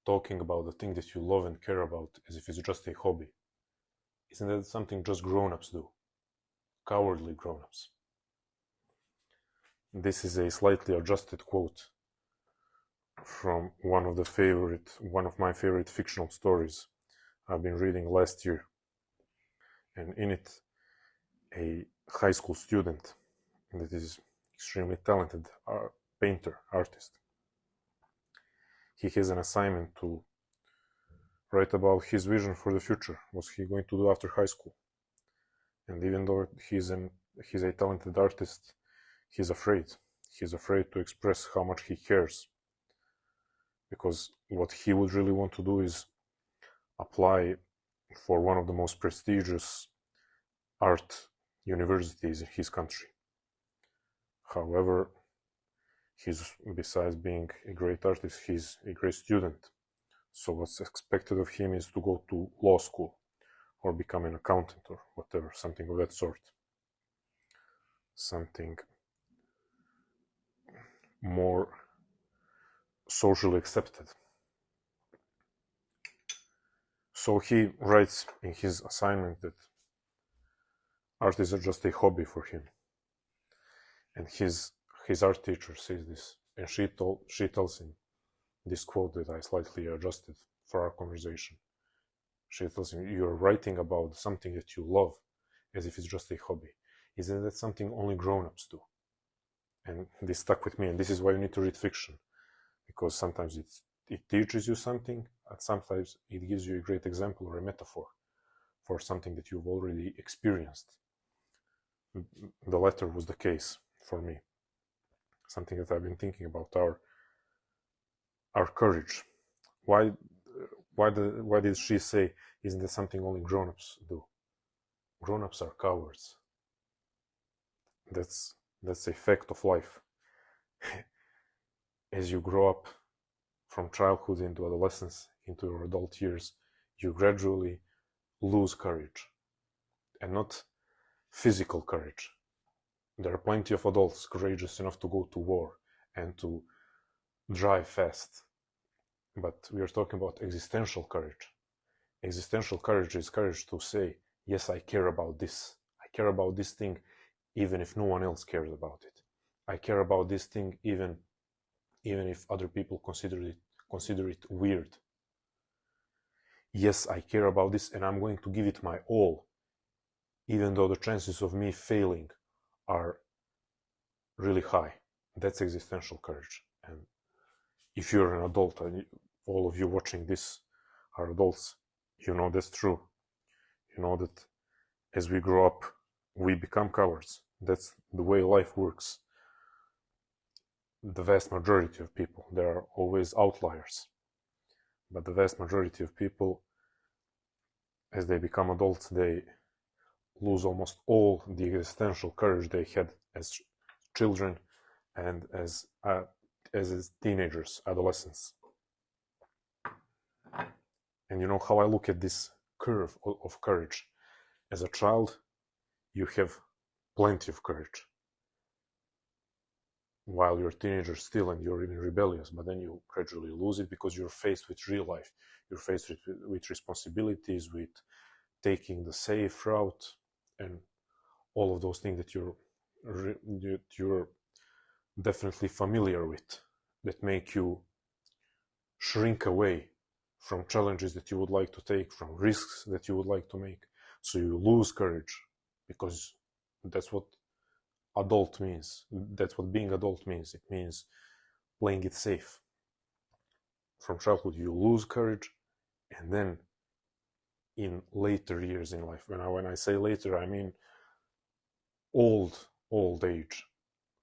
talking about the thing that you love and care about as if it's just a hobby. Isn't that something just grown-ups do? Cowardly grown-ups. This is a slightly adjusted quote from one of my favorite fictional stories I've been reading last year. And in it, a high school student that is extremely talented painter, artist. He has an assignment to write about his vision for the future, what he's going to do after high school. And even though he's a talented artist, he's afraid. He's afraid to express how much he cares. Because what he would really want to do is apply for one of the most prestigious art universities in his country. However, besides being a great artist, he's a great student. So what's expected of him is to go to law school or become an accountant or whatever, something of that sort. Something more socially accepted. So he writes in his assignment that art is just a hobby for him. And his art teacher says this, and she tells him this quote that I slightly adjusted for our conversation. She tells him, you're writing about something that you love as if it's just a hobby. Isn't that something only grown-ups do? And this stuck with me, and this is why you need to read fiction, because sometimes it teaches you something, and sometimes it gives you a great example or a metaphor for something that you've already experienced. The latter was the case for me. Something that I've been thinking about, our courage. Why did she say, isn't that something only grown-ups do? Grown-ups are cowards. That's a fact of life. As you grow up from childhood into adolescence, into your adult years, you gradually lose courage. And not physical courage. There are plenty of adults courageous enough to go to war and to drive fast. But we are talking about existential courage. Existential courage is courage to say, yes, I care about this. I care about this thing even if no one else cares about it. I care about this thing even if other people consider it weird. Yes, I care about this and I'm going to give it my all, even though the chances of me failing are really high. That's existential courage. And if you're an adult, and all of you watching this are adults, you know that's true. You know that as we grow up, we become cowards. That's the way life works. The vast majority of people, there are always outliers, but the vast majority of people, as they become adults, they lose almost all the existential courage they had as children and as teenagers, adolescents. And you know how I look at this curve of courage. As a child, you have plenty of courage. While you're a teenager still and you're even rebellious, but then you gradually lose it because you're faced with real life. You're faced with responsibilities, with taking the safe route, and all of those things that you're definitely familiar with, that make you shrink away from challenges that you would like to take, from risks that you would like to make. So you lose courage, because that's what adult means. That's what being adult means. It means playing it safe. From childhood you lose courage, and then in later years in life, when I say later, I mean old age,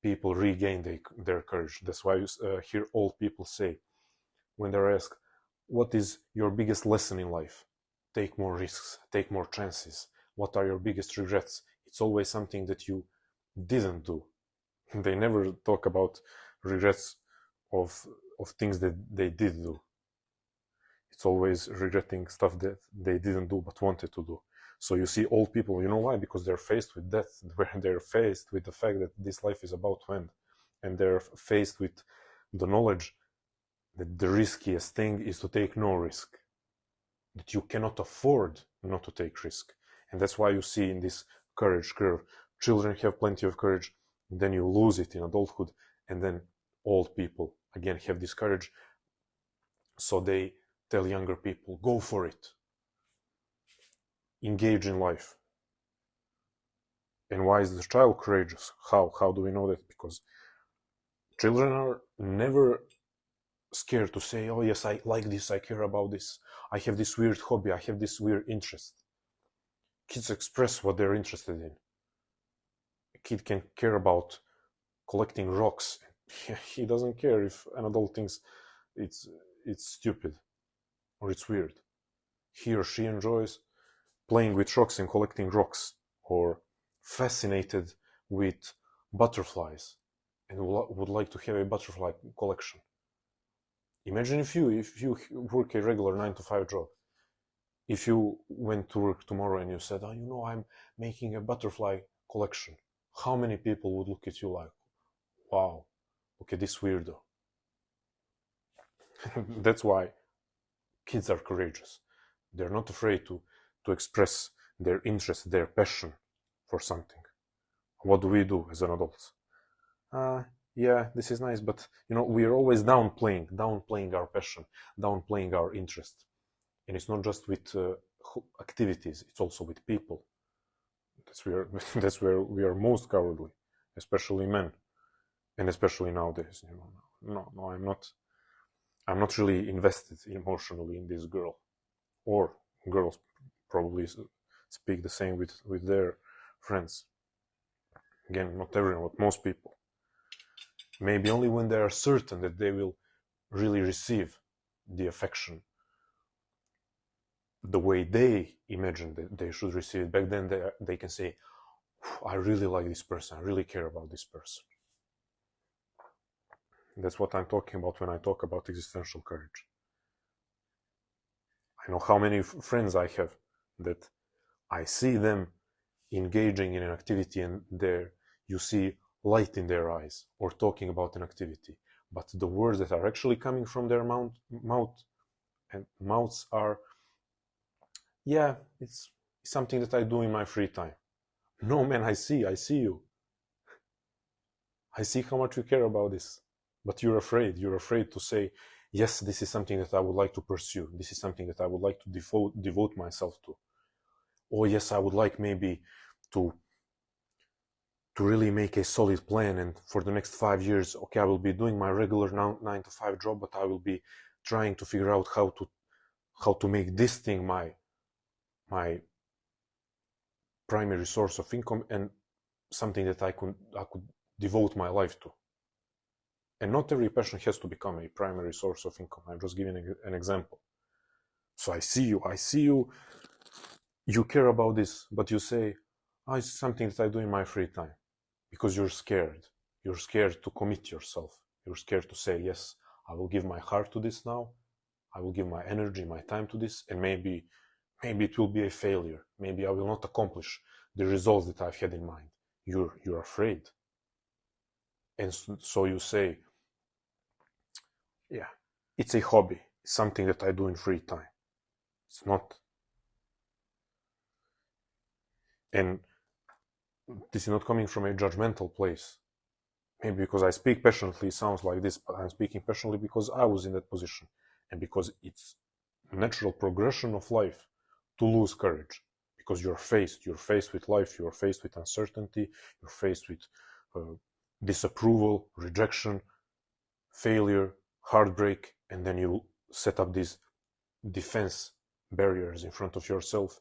people regain their courage. That's why you hear old people say, when they're asked, what is your biggest lesson in life? Take more risks, take more chances. What are your biggest regrets? It's always something that you didn't do. They never talk about regrets of things that they did do. It's always regretting stuff that they didn't do but wanted to do. So you see old people, you know why? Because they're faced with death, where they're faced with the fact that this life is about to end, and they're faced with the knowledge that the riskiest thing is to take no risk, that you cannot afford not to take risk. And that's why you see in this courage curve, children have plenty of courage, then you lose it in adulthood, and then old people again have this courage, so they tell younger people, go for it, engage in life. And why is the child courageous? How do we know that? Because children are never scared to say, oh yes, I like this, I care about this, I have this weird hobby, I have this weird interest. Kids express what they're interested in. A kid can care about collecting rocks. He doesn't care if an adult thinks it's stupid or it's weird. He or she enjoys playing with rocks and collecting rocks, or fascinated with butterflies and would like to have a butterfly collection. Imagine if you work a regular 9-to-5 job. If you went to work tomorrow and you said, oh, I'm making a butterfly collection, how many people would look at you like, wow, look at this weirdo? That's why kids are courageous. They're not afraid to express their interest, their passion for something. What do we do as an adults? Yeah, this is nice, but we are always downplaying our passion, downplaying our interest. And it's not just with activities, it's also with people. That's where we are most cowardly, especially men, and especially nowadays. No, I'm not really invested emotionally in this girl. Or girls probably speak the same with their friends. Again, not everyone, but most people. Maybe only when they are certain that they will really receive the affection the way they imagine that they should receive it. Back then they can say, I really like this person, I really care about this person. That's what I'm talking about when I talk about existential courage. I know how many friends I have that I see them engaging in an activity, and there you see light in their eyes, or talking about an activity, but the words that are actually coming from their mouths are, yeah, it's something that I do in my free time. No, man, I see you. I see how much you care about this, but you're afraid to say, yes, this is something that I would like to pursue, this is something that I would like to devote myself to. Or yes, I would like maybe to really make a solid plan, and for the next 5 years, okay, I will be doing my regular 9-to-5 job, but I will be trying to figure out how to make this thing my primary source of income, and something that I could devote my life to. And not every passion has to become a primary source of income. I'm just giving an example. So I see you care about this, but you say, it's something that I do in my free time. Because you're scared. You're scared to commit yourself. You're scared to say, yes, I will give my heart to this now. I will give my energy, my time to this, and maybe it will be a failure. Maybe I will not accomplish the results that I've had in mind. You're afraid. And so you say, yeah, it's a hobby. It's something that I do in free time. It's not. And this is not coming from a judgmental place. Maybe because I speak passionately, it sounds like this, but I'm speaking passionately because I was in that position, and because it's natural progression of life to lose courage, because you're faced with life, you're faced with uncertainty, you're faced with disapproval, rejection, failure, heartbreak, and then you set up these defense barriers in front of yourself.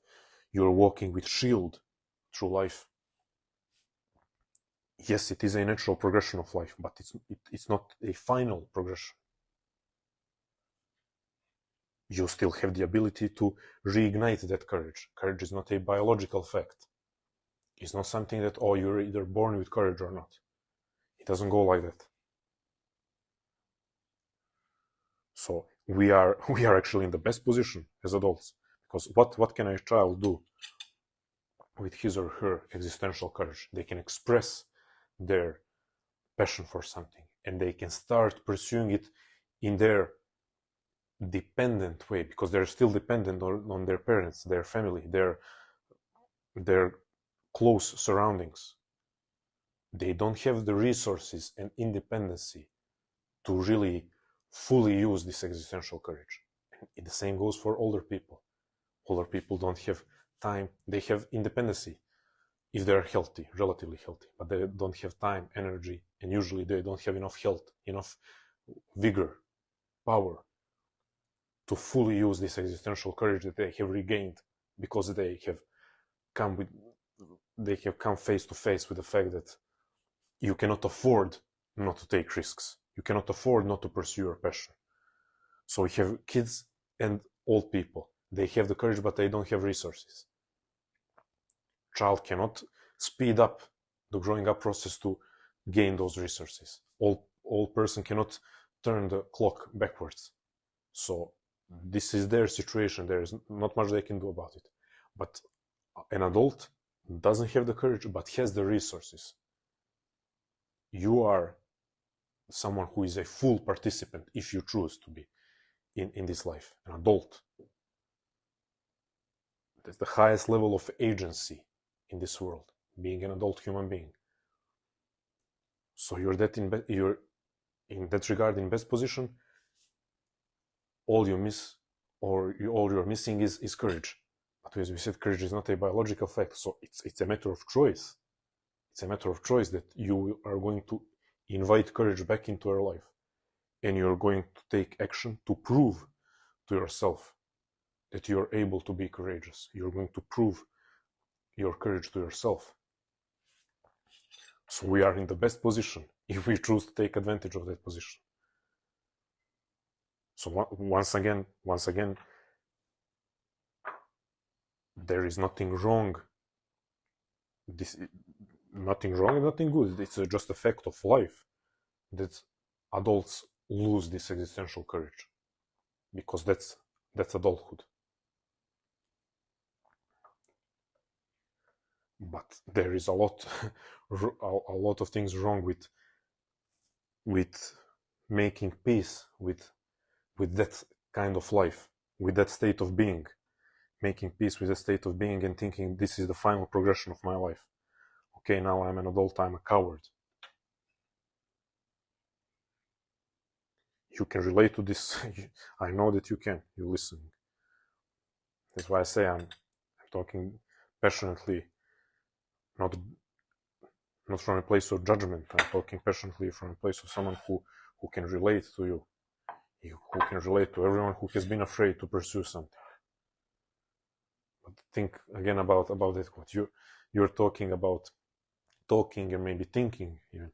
You're walking with shield through life. Yes, it is a natural progression of life, but it's not a final progression. You still have the ability to reignite that courage. Courage is not a biological fact. It's not something that, you're either born with courage or not. It doesn't go like that. So we are actually in the best position as adults, because what can a child do with his or her existential courage? They can express their passion for something, and they can start pursuing it in their dependent way, because they're still dependent on their parents, their family, their close surroundings. They don't have the resources and independency to really fully use this existential courage. And the same goes for older people. Older people don't have time. They have independency if they're healthy, relatively healthy, but they don't have time, energy, and usually they don't have enough health, enough vigor, power to fully use this existential courage that they have regained because they have come face to face with the fact that you cannot afford not to take risks. You cannot afford not to pursue your passion. So we have kids and old people. They have the courage, but they don't have resources. Child cannot speed up the growing up process to gain those resources. Old person cannot turn the clock backwards. So this is their situation. There is not much they can do about it. But an adult doesn't have the courage, but has the resources. You are someone who is a full participant if you choose to be in this life, an adult. That's the highest level of agency in this world, being an adult human being. So you're in that regard in best position. All you miss, or all you're missing, is courage. But as we said, courage is not a biological fact, so it's a matter of choice. It's a matter of choice that you are going to invite courage back into your life, and you're going to take action to prove to yourself that you're able to be courageous. You're going to prove your courage to yourself. So we are in the best position if we choose to take advantage of that position. So once again, there is nothing wrong. Nothing wrong and nothing good. It's just a fact of life that adults lose this existential courage, because that's adulthood. But there is a lot of things wrong with making peace with that kind of life, with that state of being, making peace with the state of being and thinking this is the final progression of my life. Okay, now I'm an adult, I'm a coward. You can relate to this. I know that you can. You're listening. That's why I say I'm talking passionately, not from a place of judgment. I'm talking passionately from a place of someone who can relate to you, who can relate to everyone who has been afraid to pursue something. But think again about that. What you're talking about, talking and maybe thinking even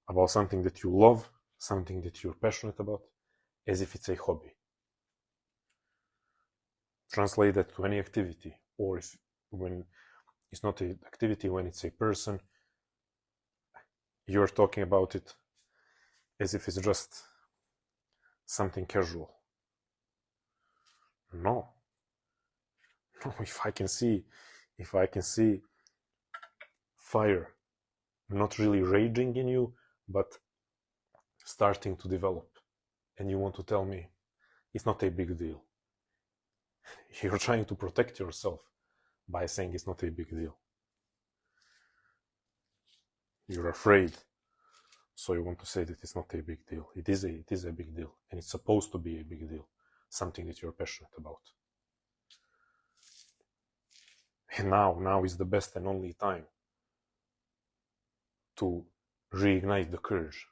about something that you love, something that you're passionate about, as if it's a hobby. Translate that to any activity, or when it's not an activity, when it's a person, you're talking about it as if it's just something casual. No. If I can see fire not really raging in you, but starting to develop, and you want to tell me it's not a big deal, you're trying to protect yourself by saying it's not a big deal. You're afraid, so you want to say that it's not a big deal. It is a big deal, and it's supposed to be a big deal, something that you're passionate about. And now is the best and only time to reignite the courage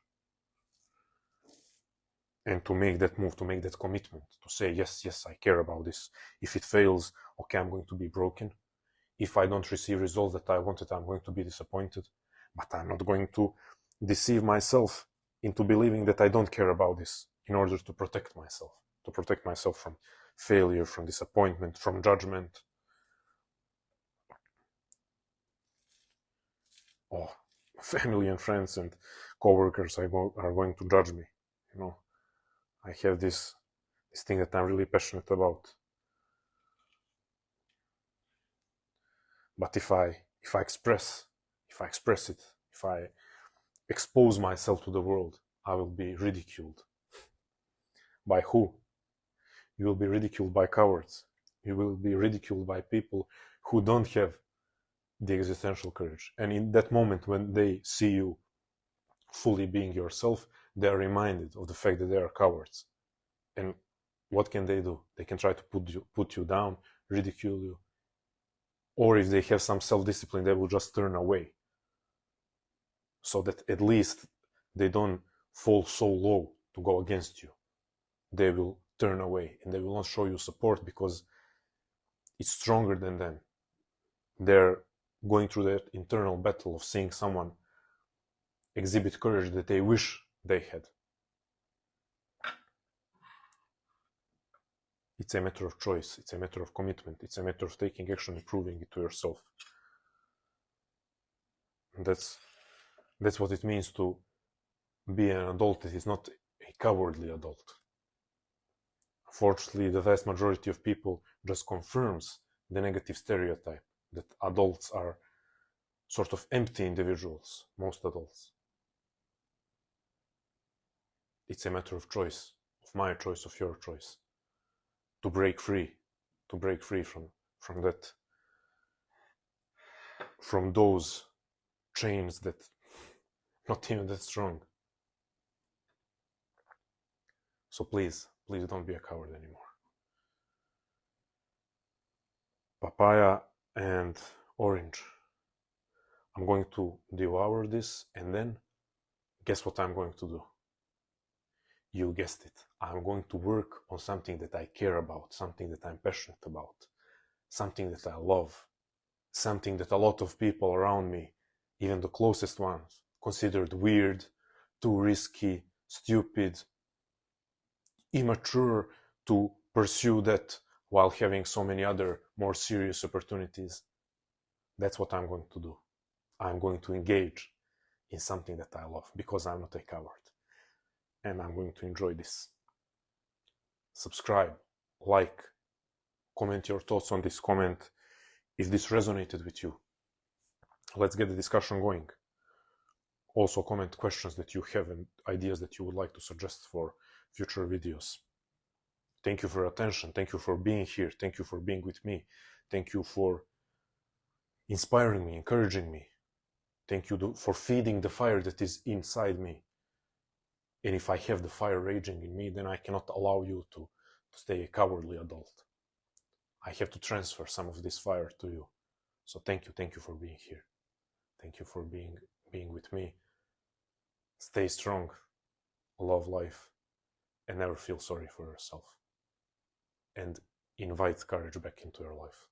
and to make that move, to make that commitment, to say, yes, I care about this. If it fails, okay, I'm going to be broken. If I don't receive results that I wanted, I'm going to be disappointed. But I'm not going to deceive myself into believing that I don't care about this in order to protect myself from failure, from disappointment, from judgment. Oh, family and friends and co-workers are going to judge me. I have this thing that I'm really passionate about. But if I express it, if I expose myself to the world, I will be ridiculed. By who? You will be ridiculed by cowards. You will be ridiculed by people who don't have the existential courage. And in that moment, when they see you fully being yourself, they are reminded of the fact that they are cowards. And what can they do? They can try to put you down, ridicule you. Or if they have some self-discipline, they will just turn away. So that at least they don't fall so low to go against you. They will turn away and they will not show you support because it's stronger than them. They're going through that internal battle of seeing someone exhibit courage that they wish they had. It's a matter of choice. It's a matter of commitment. It's a matter of taking action and proving it to yourself. And that's what it means to be an adult that is not a cowardly adult. Fortunately, the vast majority of people just confirms the negative stereotype that adults are sort of empty individuals, most adults. It's a matter of choice, of my choice, of your choice, to break free from that, from those chains that not even that strong. So please don't be a coward anymore. Papaya and orange. I'm going to devour this, and then guess what I'm going to do? You guessed it. I'm going to work on something that I care about, something that I'm passionate about, something that I love, something that a lot of people around me, even the closest ones, considered weird, too risky, stupid, immature to pursue that while having so many other more serious opportunities. That's what I'm going to do. I'm going to engage in something that I love because I'm not a coward. And I'm going to enjoy this. Subscribe, like, comment your thoughts on this comment if this resonated with you. Let's get the discussion going. Also comment questions that you have and ideas that you would like to suggest for future videos. Thank you for your attention. Thank you for being here. Thank you for being with me. Thank you for inspiring me, encouraging me. Thank you for feeding the fire that is inside me. And if I have the fire raging in me, then I cannot allow you to stay a cowardly adult. I have to transfer some of this fire to you. So thank you for being here. Thank you for being with me. Stay strong, love life, and never feel sorry for yourself. And invite courage back into your life.